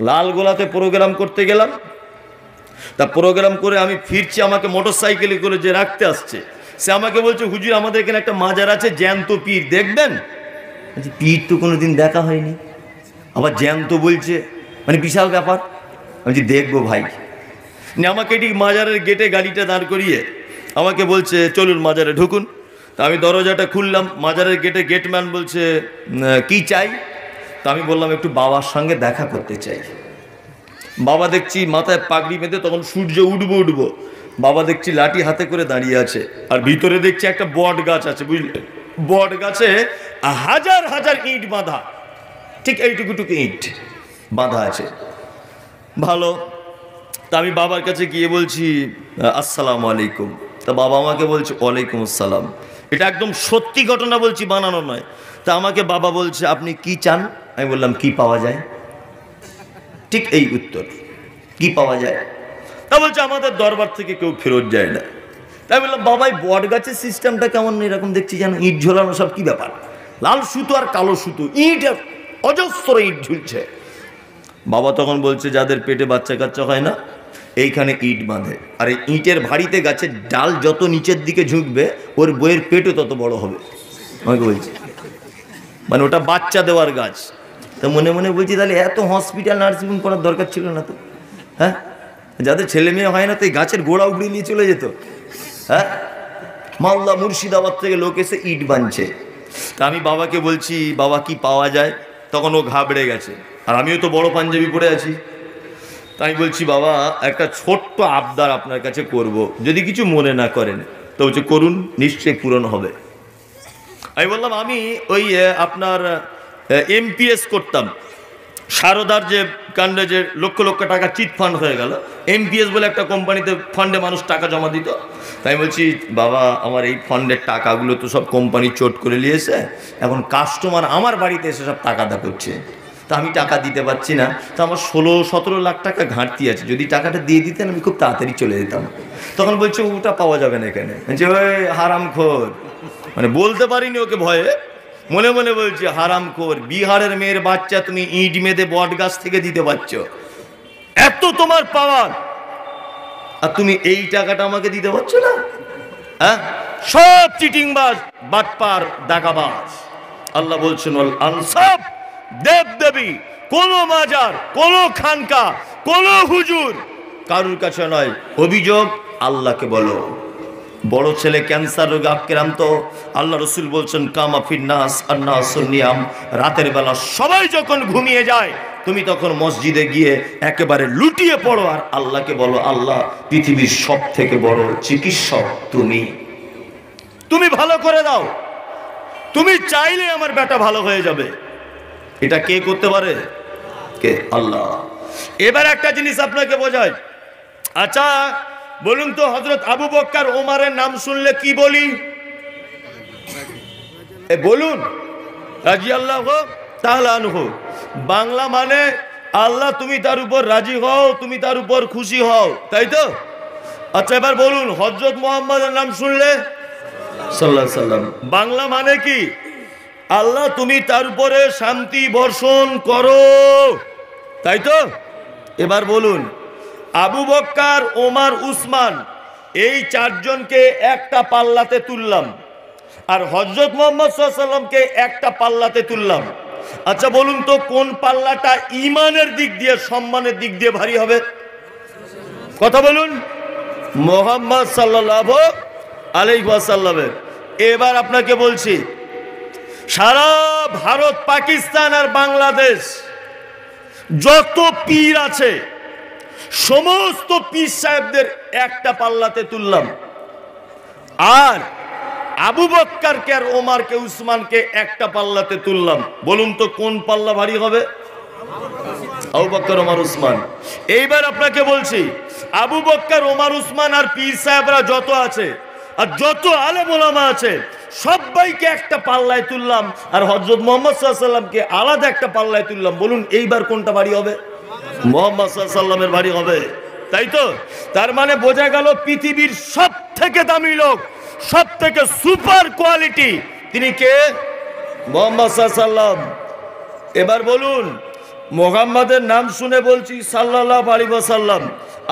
লালগোলাতে programme করতে গেলাম। তা প্রোগ্রাম করে আমি ফিরছি, আমাকে মোটর সাইকেলে করে যে রাখতে আসছে সে আমাকে বলছে, হুজুর আমাদের এখানে একটা মাজার আছে, জ্যান্ত পীর দেখবেন। পীর তো কোনোদিন দেখা হয়নি, আবার জ্যান্ত বলছে, মানে বিশাল ব্যাপার। আমি দেখবো ভাই। আমাকে ঠিক মাজারের গেটে গাড়িটা দাঁড় করিয়ে আমাকে বলছে চলুন মাজারে ঢুকুন। তা আমি দরজাটা খুললাম, মাজারের গেটে গেটম্যান বলছে কি চাই? তা আমি বললাম একটু বাবার সঙ্গে দেখা করতে চাই। বাবা দেখছি মাথায় পাগড়ি বেঁধে, তখন সূর্য উঠবো, বাবা দেখছি লাঠি হাতে করে দাঁড়িয়ে আছে, আর ভিতরে দেখছি একটা বট গাছ আছে, বুঝলে? বট গাছে হাজার হাজার ইট বাঁধা, ঠিক এইটুকুটুকু ইট বাঁধা আছে, ভালো। তা আমি বাবার কাছে গিয়ে বলছি আসসালামু আলাইকুম। তা বাবা আমাকে বলছে ওয়ালাইকুম আসসালাম। এটা একদম সত্যি ঘটনা বলছি, বানানো নয়। তা আমাকে বাবা বলছে আপনি কি চান? আমি বললাম কি পাওয়া যায়? ঠিক এই উত্তর, কি পাওয়া যায়? তা বলছে আমাদের দরবার থেকে কেউ ফেরত যায় না। তাই বললাম বাবাই বট গাছের সিস্টেমটা কেমন এরকম দেখছি, যেন ইট ঝোলানো, সব কি ব্যাপার? লাল সুতো আর কালো সুতো, ইট অজস্র ইট ঝুলছে। বাবা তখন বলছে যাদের পেটে বাচ্চা কাচ্চা হয় না এইখানে ইট বাঁধে, আর এই ইটের ভারিতে গাছের ডাল যত নিচের দিকে ঝুঁকবে ওর বইয়ের পেটও তত বড় হবে, আমাকে বলছে। মানে ওটা বাচ্চা দেওয়ার গাছ। তো মনে মনে বলছি তাহলে এত হসপিটাল নার্সিংহোম করার দরকার ছিল না তো। হ্যাঁ, যাদের ছেলে মেয়ে হয় না তো এই গাছের গোড়া উগড়িয়ে নিয়ে চলে যেত। হ্যাঁ, মালদা মুর্শিদাবাদ থেকে লোক এসে ইট বাঁধছে। তা আমি বাবাকে বলছি বাবা কি পাওয়া যায়? তখন ও ঘাবড়ে গেছে, আর আমিও তো বড় পাঞ্জাবি পরে আছি। তাই বলছি বাবা একটা ছোট্ট আবদার আপনার কাছে করব, যদি কিছু মনে না করেন। তো বলছে করুন, নিশ্চয়ই পূরণ হবে। আমি বললাম আমি ওই আপনার এমপিএস করতাম, সারদার যে কাণ্ডে যে লক্ষ লক্ষ টাকা চিট ফান্ড হয়ে গেল, এমপিএস বলে একটা কোম্পানিতে ফান্ডে মানুষ টাকা জমা দিত। তাই বলছি বাবা আমার এই ফান্ডের টাকাগুলো তো সব কোম্পানি চোট করে নিয়েছে, এখন কাস্টমার আমার বাড়িতে এসে সব টাকা দা করছে, তা আমি টাকা দিতে পারছি না। তো আমার 16-17 লাখ টাকা ঘাটতি আছে, যদি টাকাটা দিয়ে দিতেন আমি খুব তাড়াতাড়ি চলে যেতাম। তখন বলছে ওটা পাওয়া যাবে না এখানে। বলছে ওই হারামখোর, মানে বলতে পারিনি ওকে ভয়ে, মনে মনে বলছি হারামখোর, বিহারের মেয়ের বাচ্চা তুমি ইট মেদে বট গাছ থেকে দিতে পারছো, এত তোমার পাওয়ার, আর তুমি এই টাকাটা আমাকে দিতে পারছো না? হ্যাঁ, সব চিটিংবাজ, বাটপার, দাগাবাজ। আল্লাহ বলছেন ওয়াল আনসাব, দেব দেবী, কোন মাজার, কোন খানকা, কোন হুজুর কারুর কাছে নয়, অভিযোগ আল্লাহকে বলো। বড় ছেলে ক্যান্সার রোগে আক্রান্ত, আল্লাহ রসুল বলছেন কামা ফিন্নাস আন্নাসুন নিয়াম, রাতের বেলা সবাই যখন ঘুমিয়ে যায় তুমি তখন মসজিদে গিয়ে একেবারে লুটিয়ে পড়ো আর আল্লাহকে বলো আল্লাহ পৃথিবীর সব থেকে বড় চিকিৎসক তুমি, তুমি ভালো করে দাও, তুমি চাইলে আমার বেটা ভালো হয়ে যাবে। এটা কে করতে পারে? কে? আল্লাহ। এবার একটা জিনিস আপনাকে বোঝায়। আচ্ছা বলুন তো, হযরত আবু বকর ওমরের নাম শুনলে কি বলি? বলুন রাদিয়াল্লাহু তাআলা আনহু। বাংলা মানে আল্লাহ তুমি তার উপর রাজি হও, তুমি তার উপর খুশি হও, তাই তো? আচ্ছা এবার বলুন হযরত মুহাম্মদের নাম শুনলে সাল্লাল্লাহু আলাইহি সাল্লাম, বাংলা মানে কি? আল্লাহ তুমি তার উপরে শান্তি বর্ষণ করো, তাই তো? এবার বলুন আবু বকর, ওমর, উসমান এই চারজনকে একটা পাল্লাতে তুললাম, আর হযরত মুহাম্মদ সাল্লাল্লাহু আলাইহি সাল্লামকে একটা পাল্লাতে তুললাম। আচ্ছা বলুন তো কোন পাল্লাটা ঈমানের দিক দিয়ে, সম্মানের দিক দিয়ে ভারী হবে? কথা বলুন। মুহাম্মদ সাল্লাল্লাহু আলাইহি ওয়াসাল্লামের। এবার আপনাকে বলছি সারা ভারত, পাকিস্তান আর বাংলাদেশ যত পীর আছে সমস্ত পীর সাহেবদের একটা পাল্লাতে তুললাম, আর আবু বকরকে আর ওমরকে, উসমানকে একটা পাল্লাতে তুললাম। বলুন তো কোন পাল্লা ভারী হবে? আবু বকর, ওমর, উসমান। এইবার আপনাকে বলছি আবু বকর, ওমর, উসমান আর পীর সাহেবরা যত আছে আর যত আলেম ওলামা আছে সবাইকে একটা পাল্লায় তুললাম, আর হযরত মুহাম্মদ সাল্লাল্লাহু আলাইহি সাল্লামকে আলাদা একটা পাল্লায় তুললাম। বলুন এইবার কোনটা ভারী হবে? মুহাম্মদ সাল্লাল্লাহু আলাইহি সাল্লামের ভারী হবে, তাই তো? তার মানে বোঝা গেল পৃথিবীর সব থেকে দামি লোক, সব থেকে সুপার কোয়ালিটি তিনি কে? মুহাম্মদ সাল্লাল্লাহু আলাইহি সাল্লাম। এবার বলুন মুহাম্মাদের নাম শুনে বলছি সাল্লাল্লাহু আলাইহি ওয়াসাল্লাম,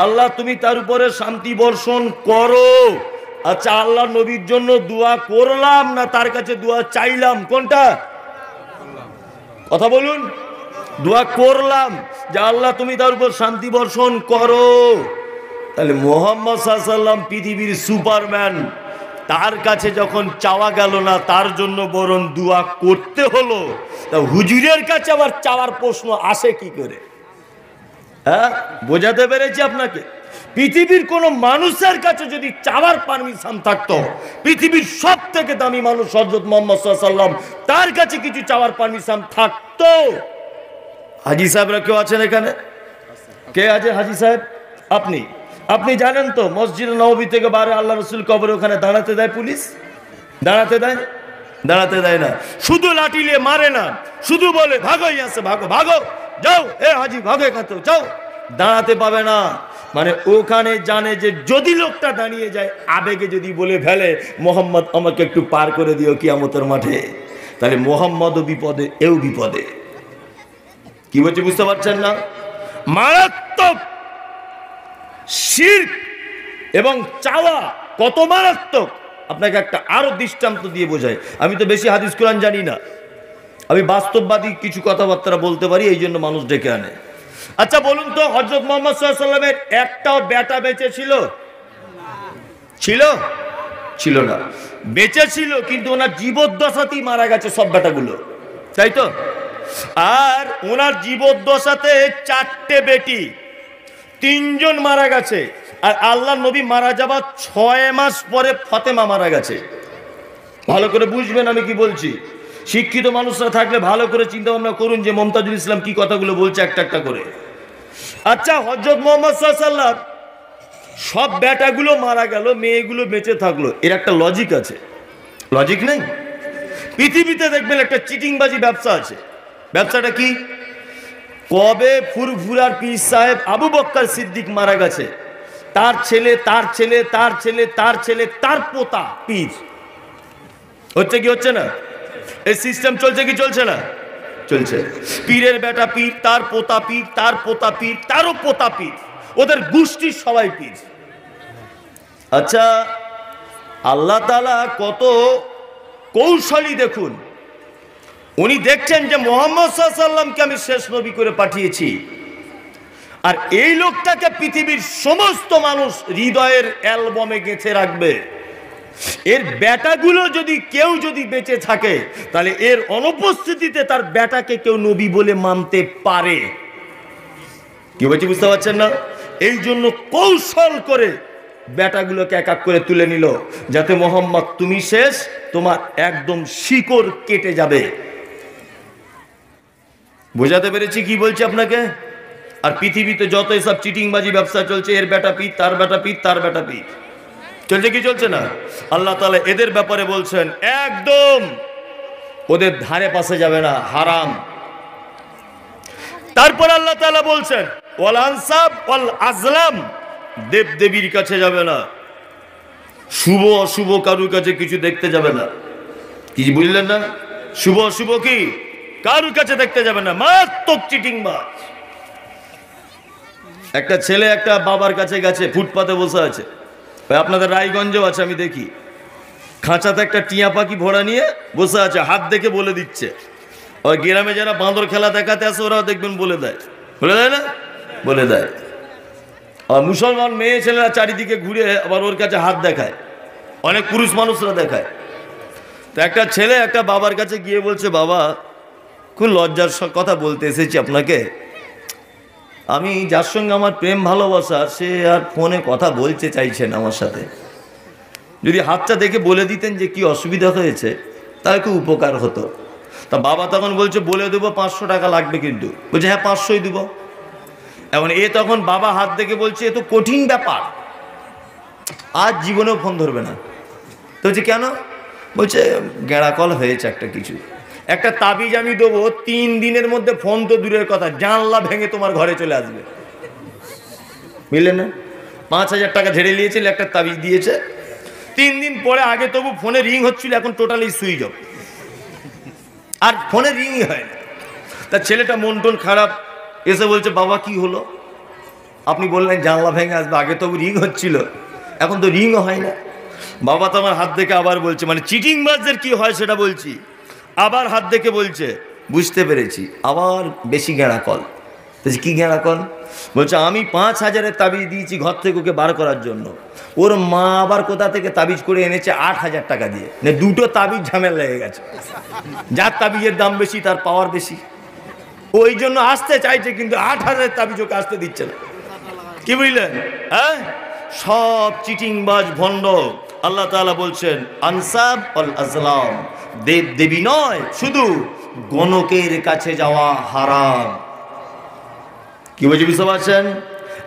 আল্লাহ তুমি তার উপরে শান্তি বর্ষণ করো। আচ্ছা, আল্লাহ নবীর জন্য দোয়া করলাম না তার কাছে দোয়া চাইলাম? কোনটা? কথা বলুন। দোয়া করলাম যে আল্লাহ তুমি তার উপর শান্তি বর্ষণ করো। তাহলে মুহাম্মদ সাল্লাল্লাহু আলাইহি ওয়াসাল্লাম পৃথিবীর সুপারম্যান, তার কাছে যখন চাওয়া গেল না তার জন্য বরং দোয়া করতে হলো, তা হুজুরের কাছে আবার চাওয়ার প্রশ্ন আসে কি করে? হ্যাঁ, বোঝাতে পেরেছি আপনাকে? পৃথিবীর কোন মানুষের কাছে যদি চাওয়ার পারমিশন থাকতো, পৃথিবীর সব থেকে দামি মানুষ হযরত মুহাম্মদ সাল্লাল্লাহু আলাইহি ওয়াসাল্লাম, তার কাছে কিছু চাওয়ার পারমিশন থাকতো। হাজী সাহেবরা কেউ আছেন এখানে? কে আছে হাজী সাহেব? আপনি জানেন তো মসজিদ নববী থেকে বারে আল্লাহ রসুল কবরে ওখানে দাঁড়াতে দেয় পুলিশ? দাঁড়াতে দেয় না। শুধু লাঠি নিয়ে মারে না, শুধু বলে ভাগো ইয়াসে, ভাগো ভাগো, যাও এ হাজি ভাগো এখান থেকে, যাও। দাঁড়াতে পাবে না। মানে ওখানে জানে যে যদি লোকটা দাঁড়িয়ে যায়, আবেগে যদি বলে ফেলে মোহাম্মদ আমাকে একটু পার করে দিও কিয়ামতের মাঠে, তাহলে মোহাম্মদও বিপদে, এও বিপদে। কি বলছে বুঝতে পারছেন না? মারাত্মক শিরক এবং চাওয়া কত মারাত্মক, আপনাকে একটা আরো দৃষ্টান্ত দিয়ে বোঝায়। আমি তো বেশি হাদিস কোরআন জানি না, আমি বাস্তববাদী কিছু কথাবার্তা বলতে পারি, এই জন্য মানুষ ডেকে আনে। আচ্ছা বলুন তো, হযরত মুহাম্মদ সাল্লাল্লাহু আলাইহি ওয়াসাল্লামের একটাও বেটা বেঁচে ছিল না? বেঁচে ছিল, কিন্তু ওনার জীবদ্দশাতেই মারা গেছে সব বেটাগুলো, তাই তো? আর ওনার জীবদ্দশাতে 4টে বেটি, 3 জন মারা গেছে। আর আল্লাহ নবী মারা যাবার 6 মাস পরে ফাতেমা মারা গেছে। ভালো করে বুঝবেন আমি কি বলছি। শিক্ষিত মানুষরা থাকলে ভালো করে চিন্তা ভাবনা করুন যে মমতাজুল ইসলাম কি কথাগুলো বলছে একটা একটা করে। আচ্ছা, হযরত মুহাম্মদ সাল্লাল্লাহু আলাইহি ওয়াসাল্লাম সব বেটাগুলো মারা গেল, মেয়েগুলো বেঁচে থাকলো, এর একটা লজিক আছে? লজিক নেই। পৃথিবীতে দেখবেন একটা চিটিংবাজি ব্যবসা আছে। ব্যবসাটা কি? কবে ফুরফুরার পীর সাহেব আবু বকর সিদ্দিক মারা গেছে, তার ছেলে তার ছেলে তার ছেলে তার ছেলে তার পোতা পীর হচ্ছে কি হচ্ছে না? এই সিস্টেম চলছে কি চলছে না? চলছে। পীরের বেটা পীর, তার পোতা পীর, তার পোতা পীর, তারও পোতা পীর, ওদের গোষ্ঠীর সবাই পীর। আচ্ছা, আল্লাহ তাআলা কত কৌশলী দেখুন। উনি দেখছেন যে মুহাম্মদ সাল্লাল্লাহু আলাইহি ওয়াসাল্লামকে আমি শেষ নবী করে পাঠিয়েছি, আর এই লোকটাকে পৃথিবীর সমস্ত মানুষ হৃদয়ের অ্যালবামে গেঁথে রাখবে। এর বেটাগুলো যদি কেউ বেঁচে থাকে, তাহলে এর অনুপস্থিতিতে তার বেটাকে কেউ নবী বলে মানতে পারে। কি বলছি বুঝতে পারছেন না? এই জন্য কৌশল করে বেটাগুলোকে এক এক করে তুলে নিল, যাতে মোহাম্মদ তুমি শেষ, তোমার একদম শিকড় কেটে যাবে। বোঝাতে পেরেছি কি বলছি আপনাকে? আর পৃথিবীতে যত এসব চিটিংবাজি ব্যবসা চলছে, এর বেটা পীর, তার বেটা পীর, তার বেটা পীর, চলছে কি চলছে না? আল্লাহ তাআলা এদের ব্যাপারে বলছেন একদম ওদের ধারে পাশে যাবে না, হারাম। তারপর আল্লাহ তাআলা বলছেন ওয়াল আনসাব ওয়াল আজলাম, দেব দেবীর কাছে যাবে না, শুভ অশুভ কারুর কাছে কিছু দেখতে যাবে না। কি বুঝলেন না? শুভ অশুভ কি কারুর কাছে দেখতে যাবে না, মারাত্মক চিটিংবাজ। একটা ছেলে একটা বাবার কাছে গেছে, ফুটপাতে বসে আছে, আপনাদের রায়গঞ্জেও আছে, আমি দেখি, খাঁচাতে একটা টিয়া পাখি ভরা নিয়ে বসে আছে, হাত দেখে বলে দিচ্ছে। ওই গ্রামে যারা বাঁদর খেলা দেখাতে আসে ওরাও দেখবেন বলে দেয় না, বলে দেয়। আর মুসলমান মেয়ে ছেলেরা চারিদিকে ঘুরে আবার ওর কাছে হাত দেখায়, অনেক পুরুষ মানুষরা দেখায়। তো একটা ছেলে একটা বাবার কাছে গিয়ে বলছে, বাবা খুব লজ্জার কথা বলতে এসেছি আপনাকে, আমি যার সঙ্গে আমার প্রেম ভালোবাসা সে আর ফোনে কথা বলতে চাইছেন আমার সাথে, যদি হাতটা দেখে বলে দিতেন যে কি অসুবিধা হয়েছে তাহলে খুব উপকার হতো। তা বাবা তখন বলছে বলে দেবো, 500 টাকা লাগবে কিন্তু। বলছে হ্যাঁ 500ই দেবো। এখন তখন বাবা হাত দেখে বলছে এ তো কঠিন ব্যাপার, আজ জীবনেও ফোন ধরবে না। তো বলছে কেন? বলছে গেঁড়া কল হয়েছে একটা কিছু, একটা তাবিজ আমি দেবো, 3 দিনের মধ্যে ফোন তো দূরের কথা, জানলা ভেঙে তোমার ঘরে চলে আসবে। বুঝলেন না? 5000 টাকা ঝেড়ে নিয়েছিল, একটা তাবিজ দিয়েছে। 3 দিন পরে, আগে তবু ফোনে রিং হচ্ছিল, এখন টোটালি সুইচ অফ, আর ফোনে রিংই হয় না। তার ছেলেটা মন টন খারাপ, এসে বলছে বাবা কি হলো? আপনি বললেন জানলা ভেঙে আসবে, আগে তো রিং হচ্ছিল, এখন তো রিংও হয় না। বাবা তো আমার হাত দেখে আবার বলছে, মানে চিটিংবাজদের কি হয় সেটা বলছি, আবার হাত দেখে বলছে বুঝতে পেরেছি, আবার বেশি গেঁড়া কল। কি গেঁড়া কল? বলছে আমি 5,000-এর তাবিজ দিয়েছি ঘর থেকে ওকে বার করার জন্য, ওর মা আবার কোথা থেকে তাবিজ করে এনেছে 8,000 টাকা দিয়ে, না দুটো তাবিজ ঝামেলা লেগে গেছে, যার তাবিজের দাম বেশি তার পাওয়ার বেশি, ওই জন্য আসতে চাইছে কিন্তু 8,000 তাবিজ ওকে আসতে দিচ্ছে না। কি বুঝলেন? হ্যাঁ, সব চিটিংবাজ ভণ্ড। আল্লাহ তাআলা বলছেন আনসাব আল আজলাম, দেব দেবী নয়, শুধু গণকের কাছে যাওয়া হারাম। কি বলছে বুঝতে পারছেন?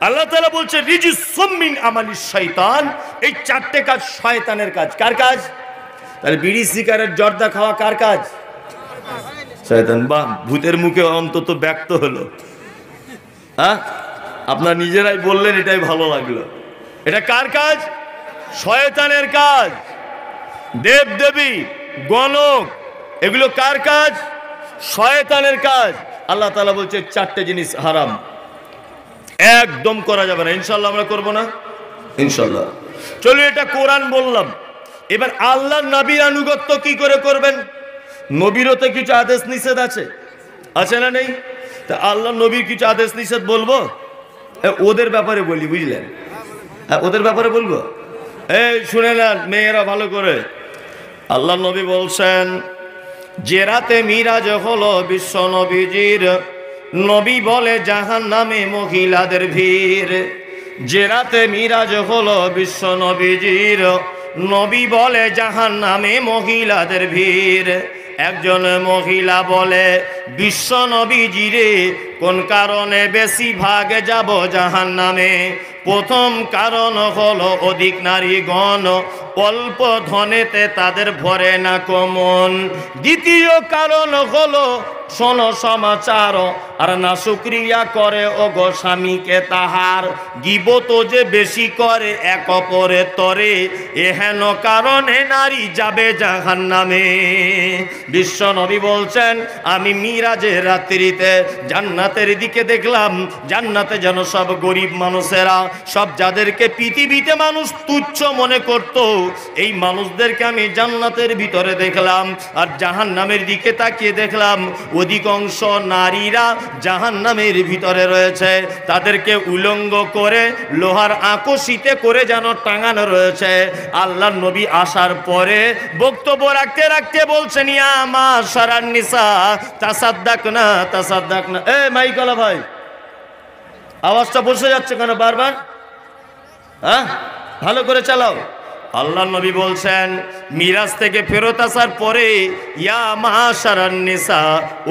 আল্লাহ তাআলা বলছে রিজসুম মিন আমালিশ শয়তান, এই 4টে কাজ শয়তানের কাজ। কার কাজ? তাহলে বিড়ি সিগারেট জর্দা খাওয়া কার কাজ? শয়তান। বাহ, ভূতের মুখে অন্তত ব্যক্ত হলো। হ্যাঁ, আপনারা নিজেরাই বললেন, এটাই ভালো লাগলো। এটা কার কাজ? শয়তানের কাজ। দেব দেবী গণক এগুলো কার কাজ? শয়তানের কাজ। আল্লাহ তাআলা বলছে 4টে জিনিস হারাম, একদম করা যাবে না। ইনশাআল্লাহ আমরা করব না, ইনশাআল্লাহ। চলো, এটা কোরআন বললাম। এবার আল্লাহর নবীর আনুগত্য কি করে করবেন? নবীরও তো কিছু আদেশ নিষেধ আছে, আছে না নেই? তা আল্লাহ নবীর কিছু আদেশ নিষেধ বলবো, ওদের ব্যাপারে বলি, বুঝলেন? ওদের ব্যাপারে বলবো। এই শুনে নেন মেয়েরা ভালো করে। আল্লাহ নবী বলছেন যে রাতে মিরাজ হলো বিশ্ব নবীজির, নবী বলে জাহান্নামে মহিলাদের ভিড়। যে রাতে মিরাজ হলো বিশ্ব নবীজির, নবী বলে জাহান্নামে মহিলাদের ভিড়। একজন মহিলা বলে বিশ্ব নবীজিরে কোন কারণে বেশি ভাগে যাব জাহান্নামে? প্রথম কারণ হলো অধিক নারীগণ, অল্প ধনেতে তাদের ভরে না কমন। দ্বিতীয় কারণ হলো শোনো সমাচার, আর না শুকরিয়া করে ও গো স্বামীকে তাহার, গীবত যে বেশি করে এক অপরের তরে, এহেন কারণে নারী যাবে জাহান্নামে। বিশ্ব নবী বলছেন আমি মিরাজের রাত্রিতে জান্নাতের দিকে দেখলাম, জান্নাতে যেন সব গরিব মানুষেরা, সব যাদেরকে পৃথিবীতে মানুষ তুচ্ছ মনে করত, এই মানুষদেরকে আমি জান্নাতের ভিতরে দেখলাম। আর জাহান্নামের দিকে তাকিয়ে দেখলাম অধিকাংশ নারীরা জাহান্নামের ভিতরে রয়েছে, তাদেরকে উলঙ্গ করে লোহার আকশিতে করে যেন টাঙানো রয়েছে। আল্লাহর নবী আসার পরে বক্তব্য রাখতে রাখতে বলছেন ইয়া মাশারান নিসা তাসাদ্দাকনা তাসাদ্দাকনা। এ মাইকলা ভাই, আওয়াজটা বসে যাচ্ছে কেন বারবার? হ্যাঁ, ভালো করে চালাও। আল্লাহ নবী বলছেন মিরাজ থেকে ফেরত আসার পরে ইয়া মাশারান নিসা,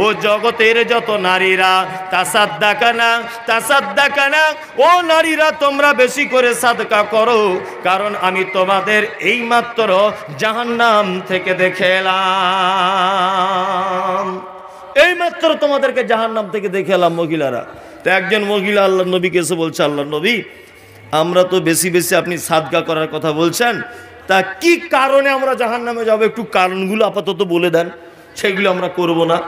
ও জগতের যত নারীরা, তাসাদ্দাকানা তাসাদ্দাকানা, ও নারীরা তোমরা বেশি করে সাদকা করো, কারণ আমি তোমাদের এইমাত্র জাহান্নাম থেকে দেখে এলাম, এইমাত্র তোমাদেরকে জাহান্নাম থেকে দেখে এলাম মহিলারা। তো একজন মহিলা আল্লাহ নবীকে এসে বলছে আল্লাহ নবী, আমরা তো বেশি বেশি আপনি সাদকা করার কথা বলছেন, তা কি কারণে আমরা জাহান্নামে যাব? একটু কারণগুলো আপাতত বলে দেন, সেগুলো আমরা করব না।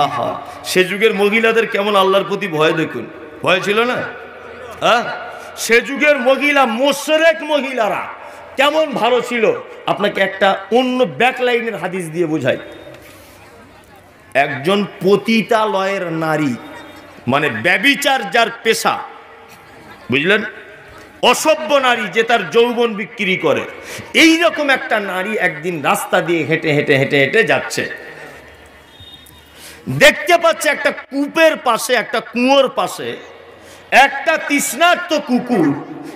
আহা, সে যুগের মহিলাদের কেমন আল্লাহর প্রতি ভয়, দেখুন, ভয় ছিল না? হ্যাঁ, সে যুগের মহিলা, মুশরিক মহিলারা কেমন ভালো ছিল। আপনাকে একটা অন্য ব্যাকলাইনের হাদিস দিয়ে বোঝাই। একজন পতিতালয়ের নারী, মানে ব্যভিচার যার পেশা, বুঝলেন, অসভ্য নারী যে তার যৌবন বিক্রি করে, এই রকম একটা নারী একদিন রাস্তা দিয়ে হেঁটে হেঁটে হেঁটে হেঁটে যাচ্ছে, দেখতে পাচ্ছে একটা কূপের পাশে, একটা কুয়োর পাশে একটা তৃষ্ণার্ত কুকুর,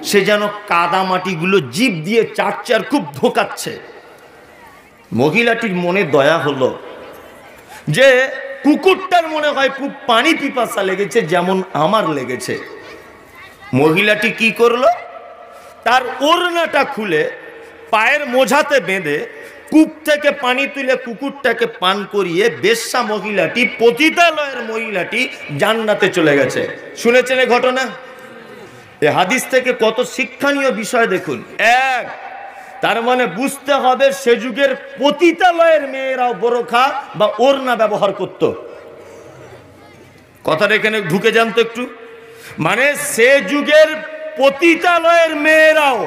সে যেন কাদা মাটিগুলো জিভ দিয়ে চাটছে আর খুব ধোকাচ্ছে। মহিলাটির মনে দয়া হলো যে কুকুরটার মনে হয় খুব পানি পিপাসা লেগেছে, যেমন আমার লেগেছে। মহিলাটি কি করলো, তার ওড়নাটা খুলে পায়ের মোজাতে বেঁধে কূপ থেকে পানি তুলে কুকুরটাকে পান করিয়ে বেশ্যা মহিলাটি, পতিতালয়ের মহিলাটি জান্নাতে চলে গেছে। শুনেছেন এই ঘটনা? এই হাদিস থেকে কত শিক্ষণীয় বিষয় দেখুন। এক, তার মানে বুঝতে হবে সে যুগের পতিতালয়ের মেয়েরাও বোরখা বা ওড়না ব্যবহার করত। কথাটা এখানে ঢুকে যান তো একটু। মানে সে যুগের পতিতালয়ের মেয়েরাও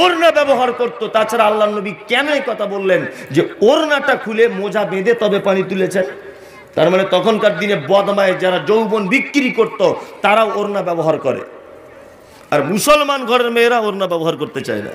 ওড়না ব্যবহার করত। তাছাড়া আল্লাহ নবী কেন এই কথা বললেন যে ওড়নাটা খুলে মোজা বেঁধে তবে পানি তুলেছেন? তার মানে তখনকার দিনে বদমায় যারা যৌবন বিক্রি করত তারাও ওড়না ব্যবহার করে, আর মুসলমান ঘরের মেয়েরা ওড়না ব্যবহার করতে চায় না।